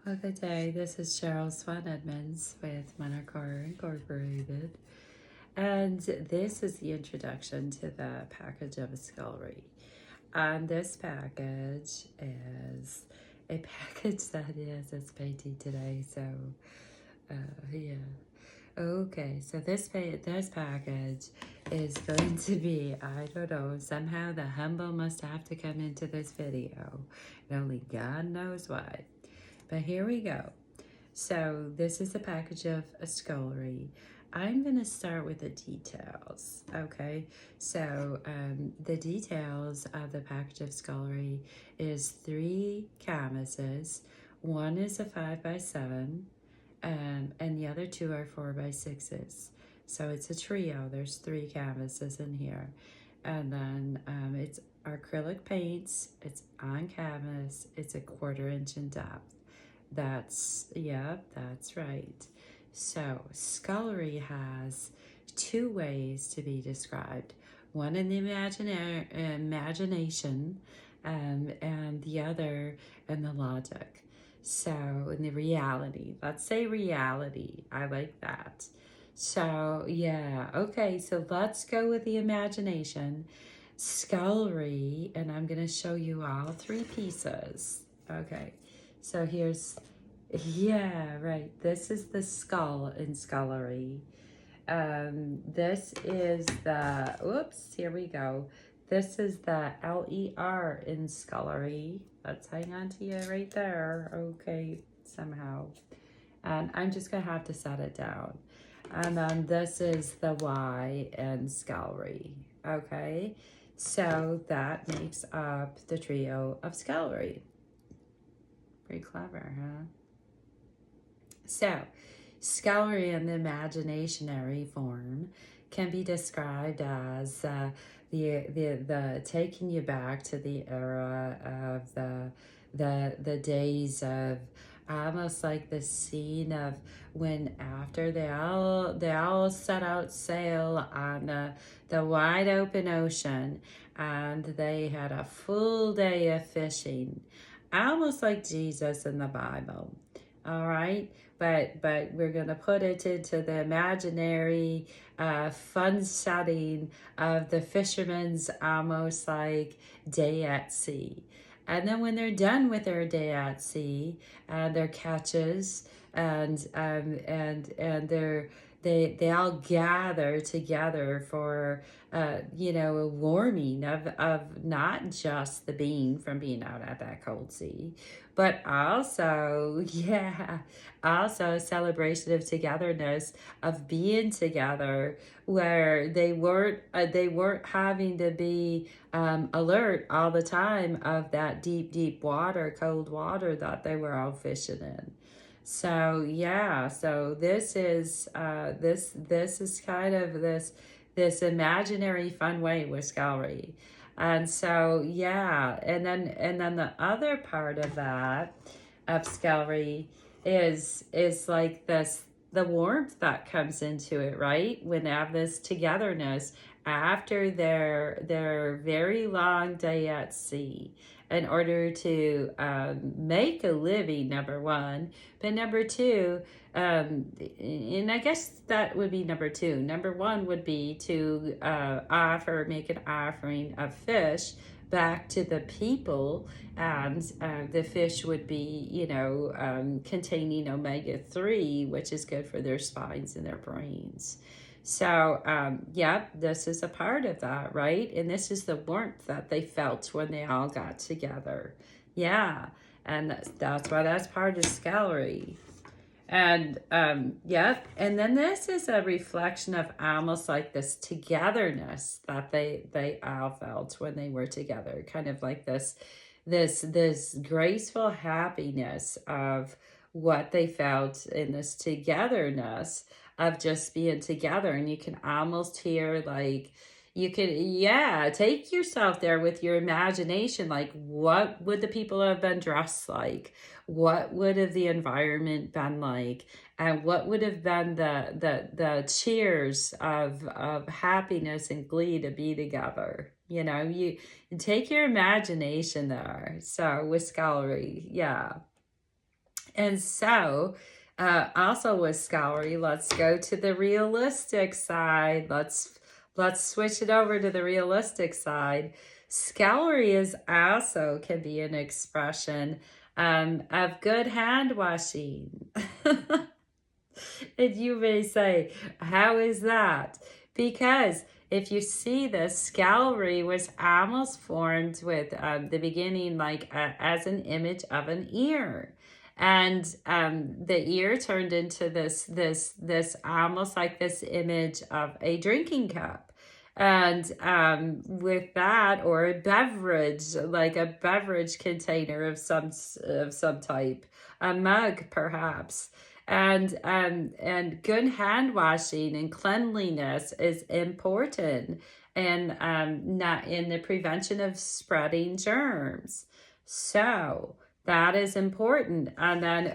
Well, good day. This is Cheryl Swan-Edmunds with Monarch Horror Incorporated. And this is the introduction to the package of a Scullery. And this package is a package that is it's painting today. So, yeah. Okay, so this package is going to be, I don't know, somehow the humble must have to come into this video. And only God knows why. But here we go. So this is a package of a Scullery. I'm going to start with the details, okay? So the details of the package of Scullery is 3 canvases. One is a 5x7, and the other 2 are 4x6s. So it's a trio. There's 3 canvases in here. And then it's acrylic paints. It's on canvas. It's a 1/4 inch in depth. That's right. So Scullery has 2 ways to be described. One in the imagination, and the other in the logic. So in the reality, let's say reality. I like that. So yeah, okay. So let's go with the imagination. Scullery, and I'm gonna show you all 3 pieces. Okay. So here's, yeah, right. This is the skull in Scullery. This is the, oops, here we go. This is the L-E-R in Scullery. Let's hang on to you right there. Okay, somehow. And I'm just going to have to set it down. And then this is the Y in Scullery. Okay, so that makes up the trio of Scullery. Pretty clever, huh? So, Scullery in the imaginationary form can be described as the taking you back to the era of the days of almost like the scene of when after they all set out sail on the wide open ocean, and they had a full day of fishing, almost like Jesus in the Bible. All right, but we're gonna put it into the imaginary fun setting of the fishermen's almost like day at sea. And then when they're done with their day at sea and their catches, and they all gather together for a warming of not just the being from being out at that cold sea, but also also a celebration of togetherness, of being together, where they weren't having to be alert all the time of that deep water, cold water that they were all fishing in. So yeah, so this is this is kind of this imaginary fun way with Scullery. And so yeah, and then the other part of that of Scullery is like this, the warmth that comes into it, right? When they have this togetherness after their very long day at sea, in order to make a living, number one, but number two, and I guess that would be number two. Number one would be to make an offering of fish back to the people, and the fish would be, containing omega-3, which is good for their spines and their brains. So, this is a part of that, right? And this is the warmth that they felt when they all got together. Yeah, and that's why that's part of Scullery. And and then this is a reflection of almost like this togetherness that they all felt when they were together, kind of like this graceful happiness of what they felt in this togetherness of just being together. And you can almost hear, like, you could, take yourself there with your imagination. Like, what would the people have been dressed like? What would have the environment been like? And what would have been the cheers of happiness and glee to be together? You take your imagination there. So with Scullery, yeah. And so, also with Scullery, let's go to the realistic side. Let's switch it over to the realistic side. Scullery is also can be an expression of good hand washing. And you may say, how is that? Because if you see the Scullery was almost formed with the beginning like as an image of an ear. And the ear turned into this almost like this image of a drinking cup. And with that, or a beverage, like a beverage container of some type, a mug perhaps. And good hand washing and cleanliness is important, and not in the prevention of spreading germs. So that is important. And then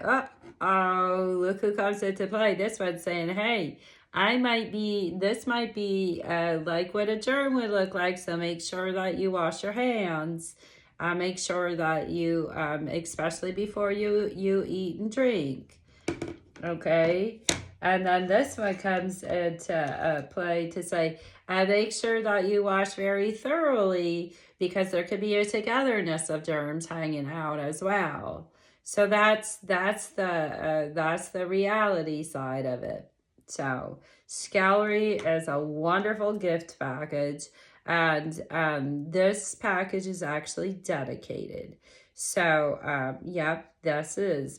look who comes into play. This one's saying, hey, this might be like what a germ would look like, so make sure that you wash your hands. Make sure that you, especially before you eat and drink. Okay, and then this one comes into play to say, make sure that you wash very thoroughly, because there could be a togetherness of germs hanging out as well. So that's the reality side of it. So Scullery is a wonderful gift package, and this package is actually dedicated. So, yep, this is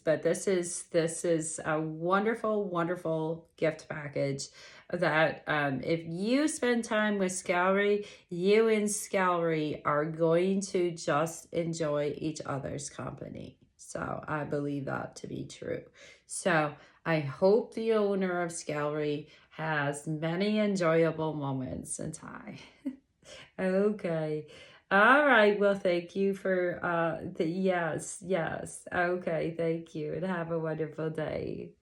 a wonderful, wonderful gift package that if you spend time with Scullery, you and Scullery are going to just enjoy each other's company. So I believe that to be true. So I hope the owner of Scullery has many enjoyable moments in time. Okay. All right. Well, thank you for yes. Okay. Thank you, and have a wonderful day.